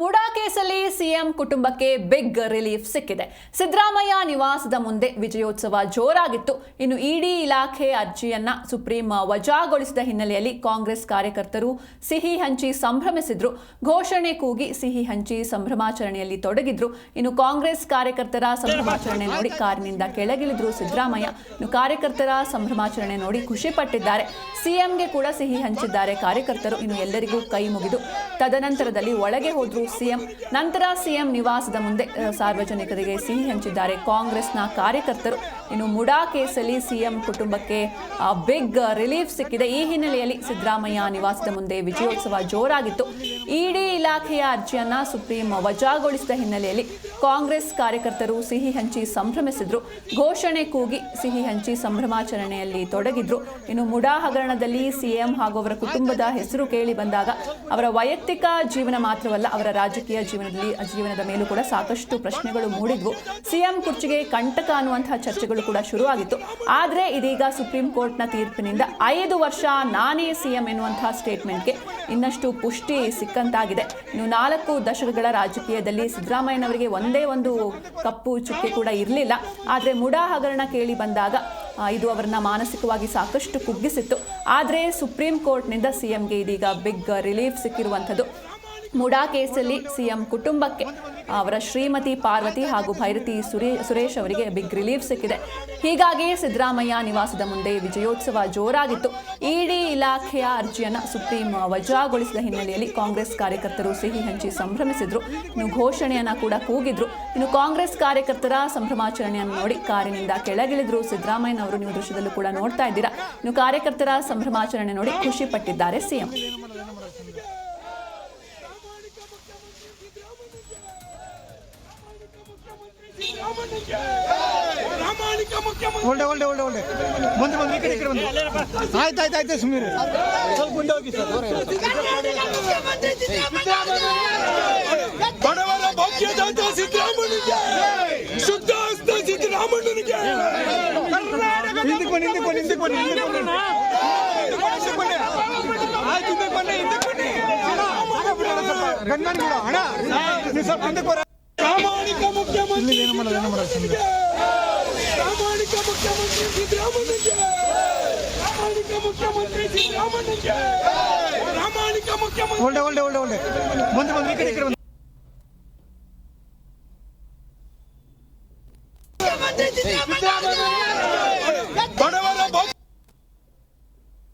ಮುಡಾ ಕೇಸಲ್ಲಿ ಸಿಎಂ ಕುಟುಂಬಕ್ಕೆ big relief ಸಿಕ್ಕಿದೆ. ಸಿದ್ದರಾಮಯ್ಯ ನಿವಾಸದ ಮುಂದೆ ವಿಜಯೋತ್ಸವ ಜೋರಾಗಿತ್ತು. ಇನ್ನು ಇಡಿ ಇಲಾಖೆ ಅರ್ಜಿಯನ್ನ ಸುಪ್ರೀಂ ವಜಾಗೊಳಿಸಿದ ಹಿನ್ನೆಲೆಯಲ್ಲಿ ಕಾಂಗ್ರೆಸ್ ಕಾರ್ಯಕರ್ತರು ಸಿಹಿ ಹಂಚಿ ಸಂಭ್ರಮಿಸಿದ್ರು. ಘೋಷಣೆ ಕೂಗಿ ಸಿಹಿ ಹಂಚಿ ಸಂಭ್ರಮಾಚರಣೆಯಲ್ಲಿ ತೊಡಗಿದ್ರು. ಇನ್ನು ಕಾಂಗ್ರೆಸ್ ಕಾರ್ಯಕರ್ತರ ಸಂಭ್ರಮಾಚರಣೆ ನೋಡಿ ಕಾರಿನಿಂದ ಕೆಳಗಿಳಿದ್ರು ಸಿದ್ದರಾಮಯ್ಯ. ಇನ್ನು ಕಾರ್ಯಕರ್ತರ ಸಂಭ್ರಮಾಚರಣೆ ನೋಡಿ ಖುಷಿ ಪಟ್ಟಿದ್ದಾರೆ. ಸಿಎಂಗೆ ಕೂಡ ಸಿಹಿ ಹಂಚಿದ್ದಾರೆ ಕಾರ್ಯಕರ್ತರು. ಇನ್ನು ಎಲ್ಲರಿಗೂ ಕೈ ಮುಗಿದು ತದನಂತರದಲ್ಲಿ ಒಳಗೆ ಹೋದ್ರು ಸಿಎಂ. ನಂತರ ಸಿಎಂ ನಿವಾಸದ ಮುಂದೆ ಸಾರ್ವಜನಿಕರಿಗೆ ಸಿಹಿ ಹಂಚಿದ್ದಾರೆ ಕಾಂಗ್ರೆಸ್ನ ಕಾರ್ಯಕರ್ತರು. ಇನ್ನು ಮುಡಾ ಕೇಸಲ್ಲಿ ಸಿಎಂ ಕುಟುಂಬಕ್ಕೆ ಬಿಗ್ ರಿಲೀಫ್ ಸಿಕ್ಕಿದೆ. ಈ ಹಿನ್ನೆಲೆಯಲ್ಲಿ ಸಿದ್ದರಾಮಯ್ಯ ನಿವಾಸದ ಮುಂದೆ ವಿಜಯೋತ್ಸವ ಜೋರಾಗಿತ್ತು. ಇಡಿ ಇಲಾಖೆಯ ಅರ್ಜಿಯನ್ನ ಸುಪ್ರೀಂ ವಜಾಗೊಳಿಸಿದ ಹಿನ್ನೆಲೆಯಲ್ಲಿ ಕಾಂಗ್ರೆಸ್ ಕಾರ್ಯಕರ್ತರು ಸಿಹಿ ಹಂಚಿ ಸಂಭ್ರಮಿಸಿದ್ರು. ಘೋಷಣೆ ಕೂಗಿ ಸಿಹಿ ಹಂಚಿ ಸಂಭ್ರಮಾಚರಣೆಯಲ್ಲಿ ತೊಡಗಿದ್ರು. ಇನ್ನು ಮುಡಾ ಹಗರಣದಲ್ಲಿ ಸಿಎಂ ಹಾಗೂ ಅವರ ಕುಟುಂಬದ ಹೆಸರು ಕೇಳಿ ಬಂದಾಗ ಅವರ ವೈಯಕ್ತಿಕ ಜೀವನ ಮಾತ್ರವಲ್ಲ, ಅವರ ರಾಜಕೀಯ ಜೀವನದ ಮೇಲೂ ಕೂಡ ಸಾಕಷ್ಟು ಪ್ರಶ್ನೆಗಳು ಮೂಡಿದ್ವು. ಸಿಎಂ ಕುರ್ಚಿಗೆ ಕಂಟಕ ಅನ್ನುವಂತಹ ಚರ್ಚೆಗಳು ಕೂಡ ಶುರುವಾಗಿತ್ತು. ಆದರೆ ಇದೀಗ ಸುಪ್ರೀಂ ಕೋರ್ಟ್ನ ತೀರ್ಪಿನಿಂದ 5 ವರ್ಷ ನಾನೇ ಸಿಎಂ ಎನ್ನುವಂತಹ ಸ್ಟೇಟ್ಮೆಂಟ್ಗೆ ಇನ್ನಷ್ಟು ಪುಷ್ಟಿ ಸಿಕ್ಕಂತಾಗಿದೆ. ಇನ್ನು 4 ದಶಕಗಳ ರಾಜಕೀಯದಲ್ಲಿ ಸಿದ್ದರಾಮಯ್ಯನವರಿಗೆ ಒಂದೇ ಒಂದು ಕಪ್ಪು ಚುಕ್ಕೆ ಕೂಡ ಇರಲಿಲ್ಲ. ಆದರೆ ಮುಡಾ ಹಗರಣ ಕೇಳಿ ಬಂದಾಗ ಇದು ಅವರನ್ನ ಮಾನಸಿಕವಾಗಿ ಸಾಕಷ್ಟು ಕುಗ್ಗಿಸಿತ್ತು. ಆದರೆ ಸುಪ್ರೀಂ ಕೋರ್ಟ್ನಿಂದ ಸಿಎಂಗೆ ಇದೀಗ ಬಿಗ್ ರಿಲೀಫ್ ಸಿಕ್ಕಿರುವಂಥದ್ದು. ಮುಡಾ ಕೇಸಲ್ಲಿ ಸಿಎಂ ಕುಟುಂಬಕ್ಕೆ ಅವರ ಶ್ರೀಮತಿ ಪಾರ್ವತಿ ಹಾಗೂ ಭೈರತಿ ಸುರೇಶ್ ಅವರಿಗೆ ಬಿಗ್ ರಿಲೀಫ್ ಸಿಕ್ಕಿದೆ. ಹೀಗಾಗಿ ಸಿದ್ದರಾಮಯ್ಯ ನಿವಾಸದ ಮುಂದೆ ವಿಜಯೋತ್ಸವ ಜೋರಾಗಿತ್ತು. ಇಡಿ ಇಲಾಖೆಯ ಅರ್ಜಿಯನ್ನು ಸುಪ್ರೀಂ ವಜಾಗೊಳಿಸಿದ ಹಿನ್ನೆಲೆಯಲ್ಲಿ ಕಾಂಗ್ರೆಸ್ ಕಾರ್ಯಕರ್ತರು ಸಿಹಿ ಹಂಚಿ ಸಂಭ್ರಮಿಸಿದ್ರು. ಇನ್ನು ಘೋಷಣೆಯನ್ನ ಕೂಡ ಕೂಗಿದ್ರು. ಇನ್ನು ಕಾಂಗ್ರೆಸ್ ಕಾರ್ಯಕರ್ತರ ಸಂಭ್ರಮಾಚರಣೆಯನ್ನು ನೋಡಿ ಕಾರಿನಿಂದ ಕೆಳಗಿಳಿದ್ರು ಸಿದ್ದರಾಮಯ್ಯನವರು. ನೀವು ದೃಶ್ಯದಲ್ಲೂ ಕೂಡ ನೋಡ್ತಾ ಇದ್ದೀರಾ. ಇನ್ನು ಕಾರ್ಯಕರ್ತರ ಸಂಭ್ರಮಾಚರಣೆ ನೋಡಿ ಖುಷಿ ಪಟ್ಟಿದ್ದಾರೆ ಸಿಎಂ. ಒಳ್ಳೆ ಬಂದು ಈ ಕಡೆ ಬಂದು ಆಯ್ತು ಸುಮ್ಮನೆ ಸ್ವಲ್ಪ ಮುಂದೆ ಹೋಗಿ ಸರ್. ಬಡವರ ಭಾಗ್ಯದಾತ ಸಿದ್ದರಾಮಯ್ಯನಿಗೆ, ಶುದ್ಧ ಹಸ್ತ ಸಿದ್ದರಾಮಯ್ಯನಿಗೆ. ಪ್ರಾಮಾಣಿಕ ಮುಖ್ಯಮಂತ್ರಿ ಸಿದ್ದರಾಮಯ್ಯನಿಗೆ, ಪ್ರಾಮಾಣಿಕ ಮುಖ್ಯಮಂತ್ರಿ ಸಿದ್ದರಾಮಯ್ಯನಿಗೆ, ಪ್ರಾಮಾಣಿಕ ಮುಖ್ಯಮಂತ್ರಿ. ಒಳ್ಳೆ ಬಂದು ಈ ಕಡೆ ಬಂದು